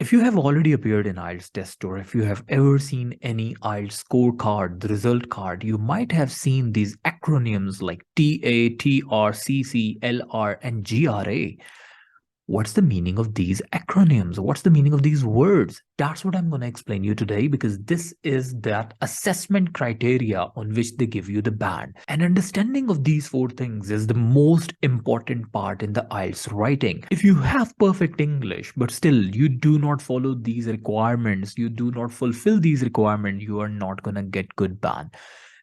If you have already appeared in IELTS test or if you have ever seen any IELTS scorecard, the result card, you might have seen these acronyms like TA, TR, CC, LR, and GRA. What's the meaning of these acronyms? What's the meaning of these words? That's what I'm going to explain you today because this is that assessment criteria on which they give you the band. And understanding of these four things is the most important part in the IELTS writing. If you have perfect English, but still you do not follow these requirements, you do not fulfill these requirements, you are not going to get good band.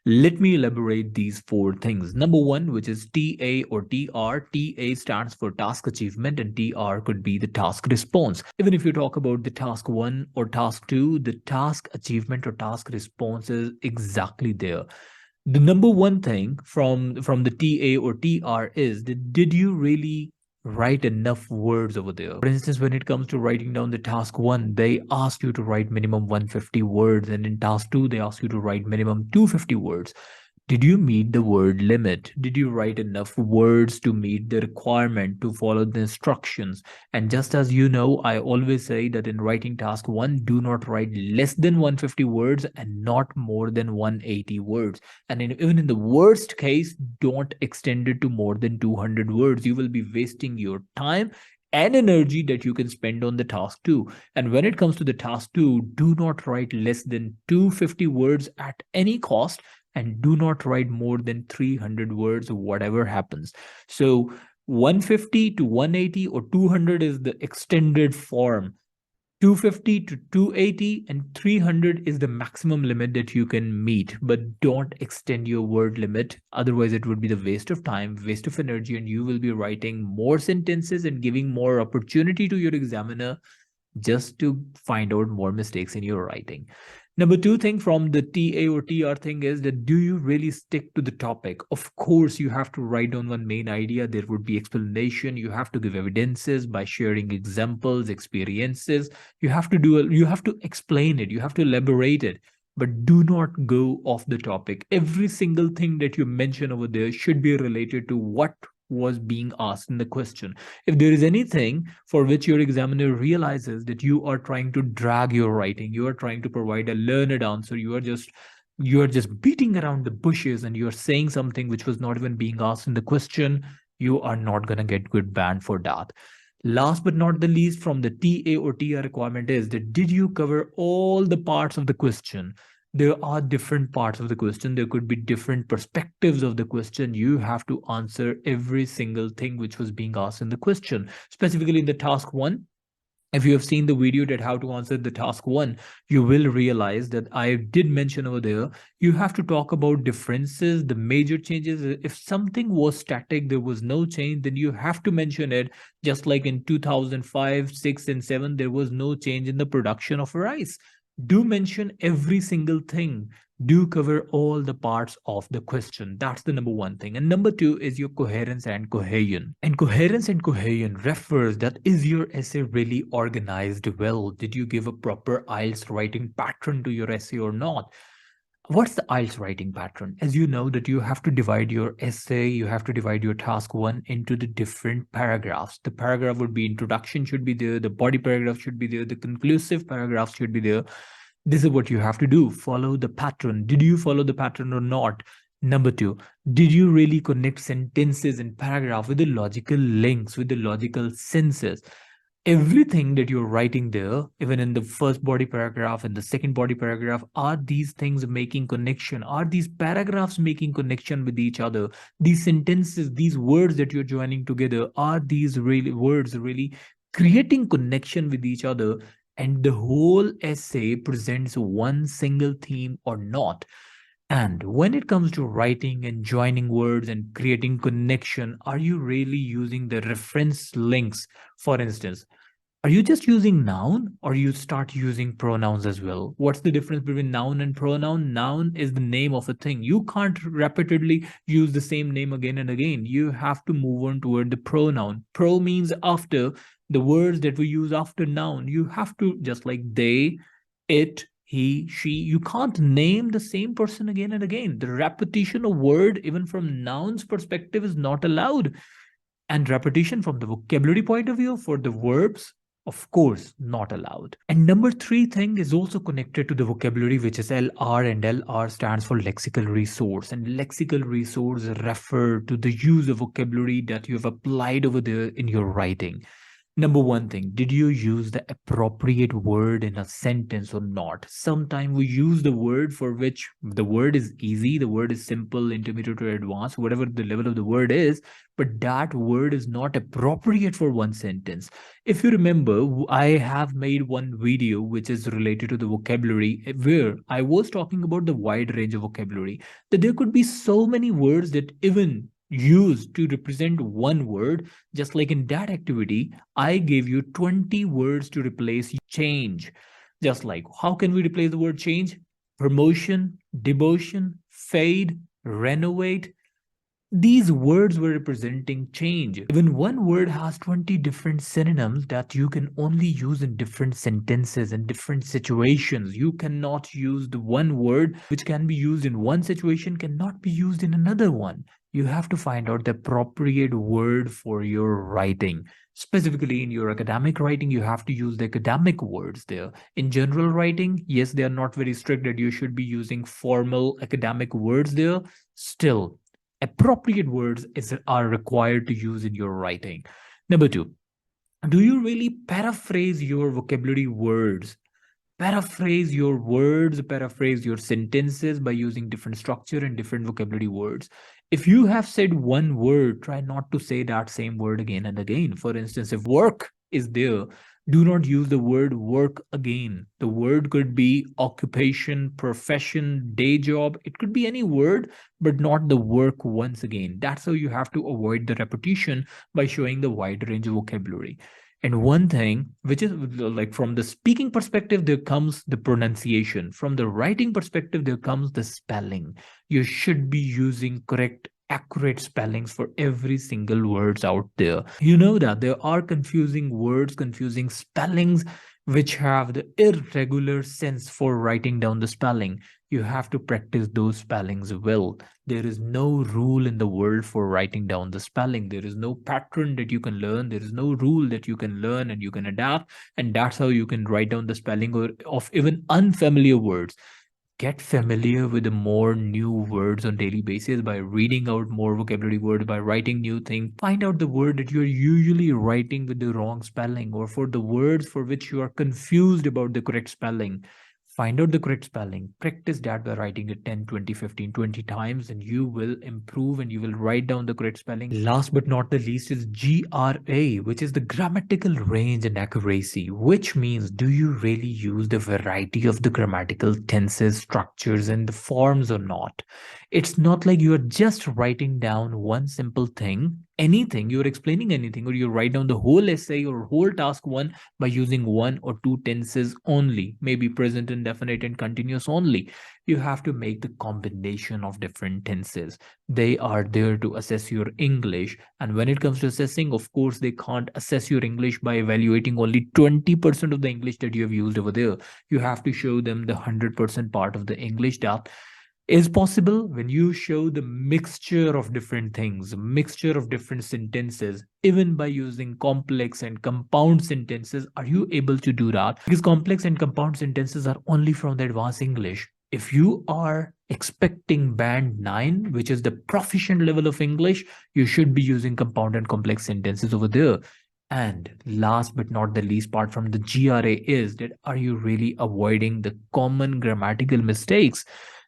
Let me elaborate these four things. Number one, which is TA or TR. TA stands for task achievement and TR could be the task response. Even if you talk about the task one or task two, the task achievement or task response is exactly there. The number one thing from the TA or TR is that did you really write enough words over there? For instance, when it comes to writing down the task one, they ask you to write minimum 150 words, and in task two, they ask you to write minimum 250 words. Did you meet the word limit? Did you write enough words to meet the requirement to follow the instructions? And just as you know, I always say that in writing task one, do not write less than 150 words and not more than 180 words. And even in the worst case, don't extend it to more than 200 words. You will be wasting your time and energy that you can spend on the task two. And when it comes to the task two, do not write less than 250 words at any cost and do not write more than 300 words, whatever happens. So 150 to 180 or 200 is the extended form. 250 to 280 and 300 is the maximum limit that you can meet, but don't extend your word limit. Otherwise, it would be the waste of time, waste of energy, and you will be writing more sentences and giving more opportunity to your examiner just to find out more mistakes in your writing. Number two thing from the TA or TR thing is that do you really stick to the topic? Of course, you have to write down one main idea. There would be explanation. You have to give evidences by sharing examples, experiences. You have to explain it. You have to elaborate it. But do not go off the topic. Every single thing that you mention over there should be related to what was being asked in the question. If there is anything for which your examiner realizes that you are trying to drag your writing, you are trying to provide a learned answer, you are just beating around the bushes and you're saying something which was not even being asked in the question, you are not going to get good band for that. Last but not the least, from the TA or TR requirement is that did you cover all the parts of the question? There are different parts of the question. There could be different perspectives of the question. You have to answer every single thing which was being asked in the question. Specifically in the task one, if you have seen the video that how to answer the task one, you will realize that I did mention over there, you have to talk about differences, the major changes. If something was static, there was no change, then you have to mention it. Just like in 2005, 6, and 7, there was no change in the production of rice. Do mention every single thing. Do cover all the parts of the question. That's the number one thing. And number two is your coherence and cohesion. And coherence and cohesion refers that is your essay really organized well? Did you give a proper IELTS writing pattern to your essay or not? What's the IELTS writing pattern? As you know that you have to divide your essay, you have to divide your task one into the different paragraphs. The paragraph would be introduction should be there, the body paragraph should be there, the conclusive paragraph should be there. This is what you have to do. Follow the pattern. Did you follow the pattern or not? Number two, did you really connect sentences and paragraph with the logical links, with the logical senses? Everything that you're writing there, even in the first body paragraph and the second body paragraph, are these things making connection? Are these paragraphs making connection with each other? These sentences, these words that you're joining together, are these really words really creating connection with each other? And the whole essay presents one single theme or not? And when it comes to writing and joining words and creating connection, are you really using the reference links? For instance, are you just using noun or you start using pronouns as well? What's the difference between noun and pronoun? Noun is the name of a thing. You can't repeatedly use the same name again and again. You have to move on toward the pronoun. Pro means after. The words that we use after noun, you have to, just like they, it, he, she, you can't name the same person again and again. The repetition of word, even from noun's perspective, is not allowed. And repetition from the vocabulary point of view for the verbs, Of course, not allowed. And number three thing is also connected to the vocabulary, which is LR, and LR stands for lexical resource. And lexical resource refer to the use of vocabulary that you have applied over there in your writing. Number one thing, did you use the appropriate word in a sentence or not? Sometimes we use the word for which the word is easy, the word is simple, intermediate, or advanced, whatever the level of the word is, but that word is not appropriate for one sentence. If you remember, I have made one video which is related to the vocabulary where I was talking about the wide range of vocabulary, that there could be so many words that even used to represent one word. Just like in that activity, I gave you 20 words to replace change. Just like, how can we replace the word change? Promotion, devotion, fade, renovate. These words were representing change. Even one word has 20 different synonyms that you can only use in different sentences and different situations. You cannot use the one word which can be used in one situation, cannot be used in another one. You have to find out the appropriate word for your writing. Specifically in your academic writing, you have to use the academic words there. In general writing, yes, they are not very strict that you should be using formal academic words there. Still, appropriate words are required to use in your writing. Number two, do you really paraphrase your vocabulary words? Paraphrase your words, paraphrase your sentences by using different structure and different vocabulary words. If you have said one word, try not to say that same word again and again. For instance, if work is there, do not use the word work again. The word could be occupation, profession, day job. It could be any word, but not the work once again. That's how you have to avoid the repetition by showing the wide range of vocabulary. And one thing, which is like from the speaking perspective, there comes the pronunciation. From the writing perspective, there comes the spelling. You should be using correct, accurate spellings for every single words out there. You know that there are confusing words, confusing spellings, which have the irregular sense for writing down the spelling. You have to practice those spellings well. There is no rule in the world for writing down the spelling. There is no pattern that you can learn. There is no rule that you can learn and you can adapt. And that's how you can write down the spelling of even unfamiliar words. Get familiar with the more new words on daily basis by reading out more vocabulary words, by writing new things. Find out the word that you're usually writing with the wrong spelling, or for the words for which you are confused about the correct spelling. Find out the correct spelling. Practice that by writing it 10, 20, 15, 20 times, and you will improve and you will write down the correct spelling. Last but not the least is GRA, which is the grammatical range and accuracy, which means do you really use the variety of the grammatical tenses, structures, and the forms or not? It's not like you are just writing down one simple thing, anything, you're explaining anything, or you write down the whole essay or whole task one by using one or two tenses only, maybe present indefinite and continuous only. You have to make the combination of different tenses. They are there to assess your English. And when it comes to assessing, of course, they can't assess your English by evaluating only 20% of the English that you have used over there. You have to show them the 100% part of the English that is possible when you show the mixture of different things, mixture of different sentences, even by using complex and compound sentences. Are you able to do that? Because complex and compound sentences are only from the advanced English. If you are expecting band 9, which is the proficient level of English, you should be using compound and complex sentences over there. And last but not the least part from the GRA is that are you really avoiding the common grammatical mistakes?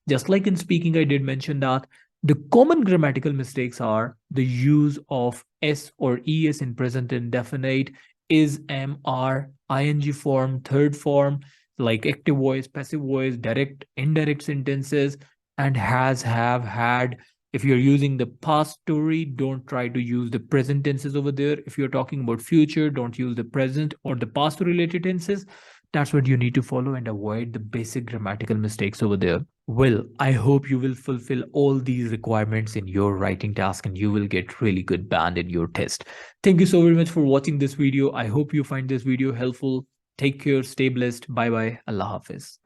Just like in speaking, I did mention that the common grammatical mistakes are the use of S or ES in present indefinite, is, am, are, ing form, third form, like active voice, passive voice, direct, indirect sentences, and has, have, had. If you're using the past story, don't try to use the present tenses over there. If you're talking about future, don't use the present or the past related tenses. That's what you need to follow and avoid the basic grammatical mistakes over there. Well, I hope you will fulfill all these requirements in your writing task and you will get really good band in your test. Thank you so very much for watching this video. I hope you find this video helpful. Take care, stay blessed. Bye bye. Allah Hafiz.